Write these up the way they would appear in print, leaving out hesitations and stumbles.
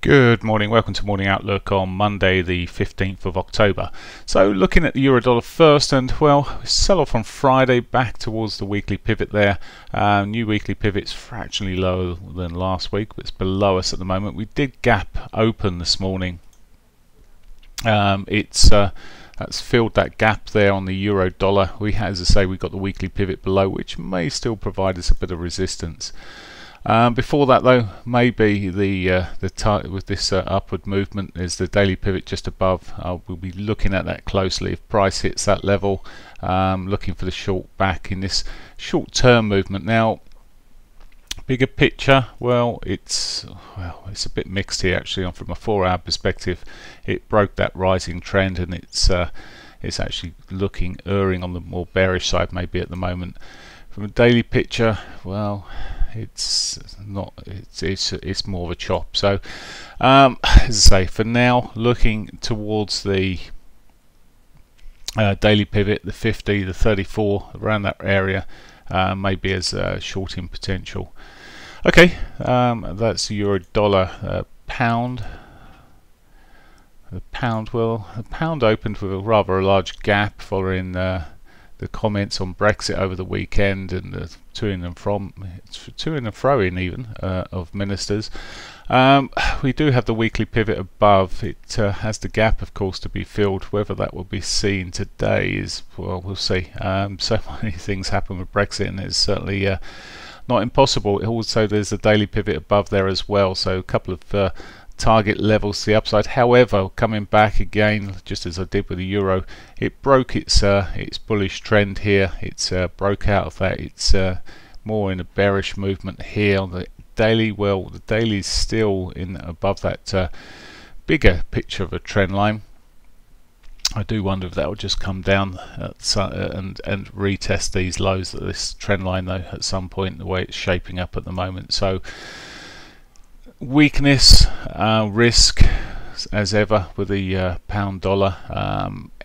Good morning, welcome to Morning Outlook on Monday the 15th of October. So looking at the euro dollar first, and well, sell off on Friday back towards the weekly pivot there. New weekly pivot's fractionally lower than last week, but it's below us at the moment. We did gap open this morning. That's filled that gap there on the euro dollar. We had, as I say, we got the weekly pivot below, which may still provide us a bit of resistance. Before that though, maybe the target with this upward movement is the daily pivot just above. We'll be looking at that closely. If price hits that level, looking for the short back in this short-term movement. Now, bigger picture, it's a bit mixed here actually. From a 4-hour perspective, it broke that rising trend, and it's actually erring on the more bearish side maybe at the moment. From a daily picture, well, it's more of a chop. So as I say, for now, looking towards the daily pivot, the 50, the 34, around that area, maybe as shorting potential. Okay, that's the euro dollar. Pound. The pound opened with a rather large gap following the comments on Brexit over the weekend, and the to and fro even of ministers. We do have the weekly pivot above. It has the gap, of course, to be filled. Whether that will be seen today is, well, we'll see. So many things happen with Brexit, and it's certainly not impossible. Also, there's a daily pivot above there as well, so a couple of target levels to the upside. However, coming back again, just as I did with the euro, it broke its bullish trend here. It's broke out of that. It's more in a bearish movement here on the daily. Well, the daily is still in above that bigger picture of a trend line. I do wonder if that will just come down and retest these lows at this trend line though at some point, the way it's shaping up at the moment. So weakness, risk as ever with the pound dollar.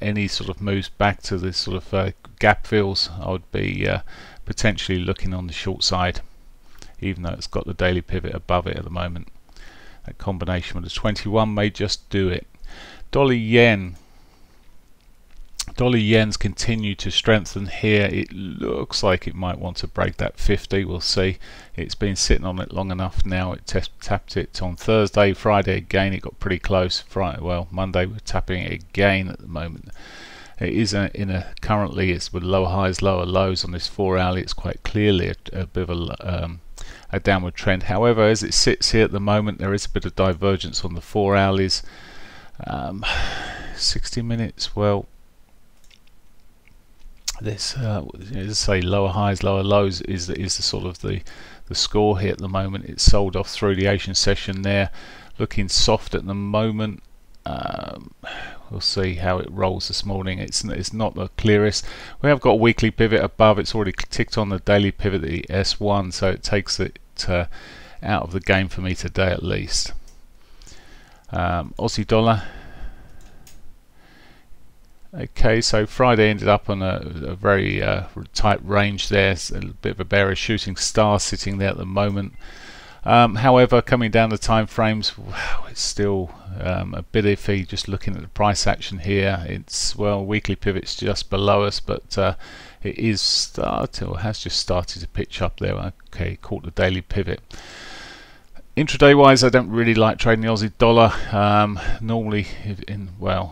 Any sort of moves back to this sort of gap fills, I would be potentially looking on the short side, even though it's got the daily pivot above it at the moment. That combination with the 21 may just do it. Dollar yen. Dollar yen's continue to strengthen here. It looks like it might want to break that 50. We'll see. It's been sitting on it long enough now. It tapped it on Thursday, Friday again. It got pretty close. Monday we're tapping it again at the moment. It is currently it's with lower highs, lower lows on this 4-hourly. It's quite clearly a bit of a downward trend. However, as it sits here at the moment, there is a bit of divergence on the 4-hourlies. 60 minutes. Well, this as I say, lower highs, lower lows is the sort of the score here at the moment. It's sold off through the Asian session there, looking soft at the moment. We'll see how it rolls this morning. It's not the clearest. We have got a weekly pivot above. It's already ticked on the daily pivot, the S1, so it takes it out of the game for me today at least. Aussie dollar. Okay, so Friday ended up on a very tight range there. It's a bit of a bearish shooting star sitting there at the moment. However, coming down the time frames, wow, it's still a bit iffy. Just looking at the price action here, it's, well, weekly pivot's just below us, but it has just started to pitch up there. Okay, caught the daily pivot. Intraday wise, I don't really like trading the Aussie dollar. Normally,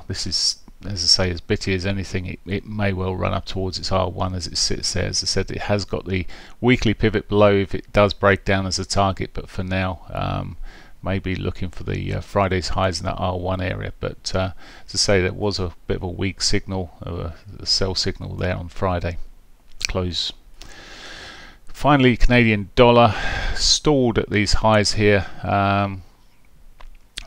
this is, as I say, as bitty as anything. It may well run up towards its R1 as it sits there. As I said, it has got the weekly pivot below if it does break down as a target, but for now, maybe looking for the Friday's highs in that R1 area. But as I say, there was a bit of a weak signal, a sell signal there on Friday close. Finally, Canadian dollar stalled at these highs here.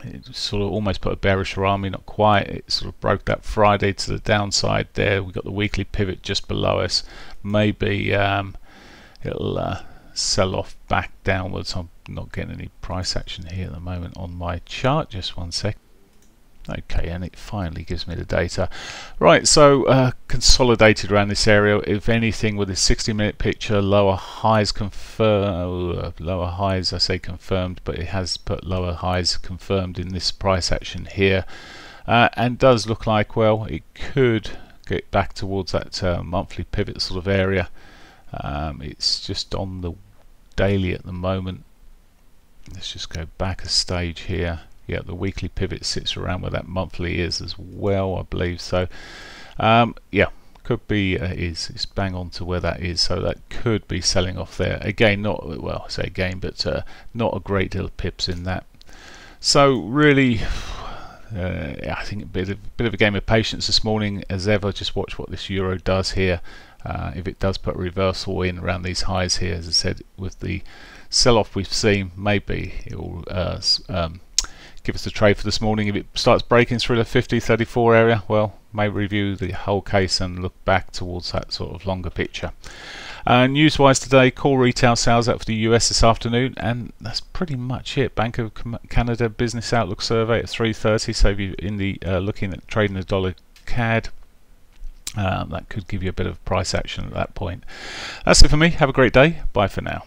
It sort of almost put a bearish army, not quite. It sort of broke that Friday to the downside there. We've got the weekly pivot just below us. Maybe it'll sell off back downwards. I'm not getting any price action here at the moment on my chart. Just one sec. Okay, and it finally gives me the data. Right, so consolidated around this area. If anything, with this 60-minute picture, lower highs confirmed. Lower highs, I say confirmed, but it has put lower highs confirmed in this price action here, and does look like, well, it could get back towards that monthly pivot sort of area. It's just on the daily at the moment. Let's just go back a stage here. Yeah, the weekly pivot sits around where that monthly is as well, I believe. So yeah, could be it's bang on to where that is, so that could be selling off there again. Not, well, I say again, but not a great deal of pips in that. So really, I think a bit of a game of patience this morning as ever. Just watch what this euro does here. If it does put a reversal in around these highs here, as I said, with the sell-off we've seen, maybe it will give us a trade for this morning. If it starts breaking through the 50-34 area, well, may review the whole case and look back towards that sort of longer picture. News-wise today, core retail sales out for the US this afternoon, and that's pretty much it. Bank of Canada Business Outlook survey at 3:30. So if you're in the looking at trading the dollar CAD, that could give you a bit of price action at that point. That's it for me. Have a great day. Bye for now.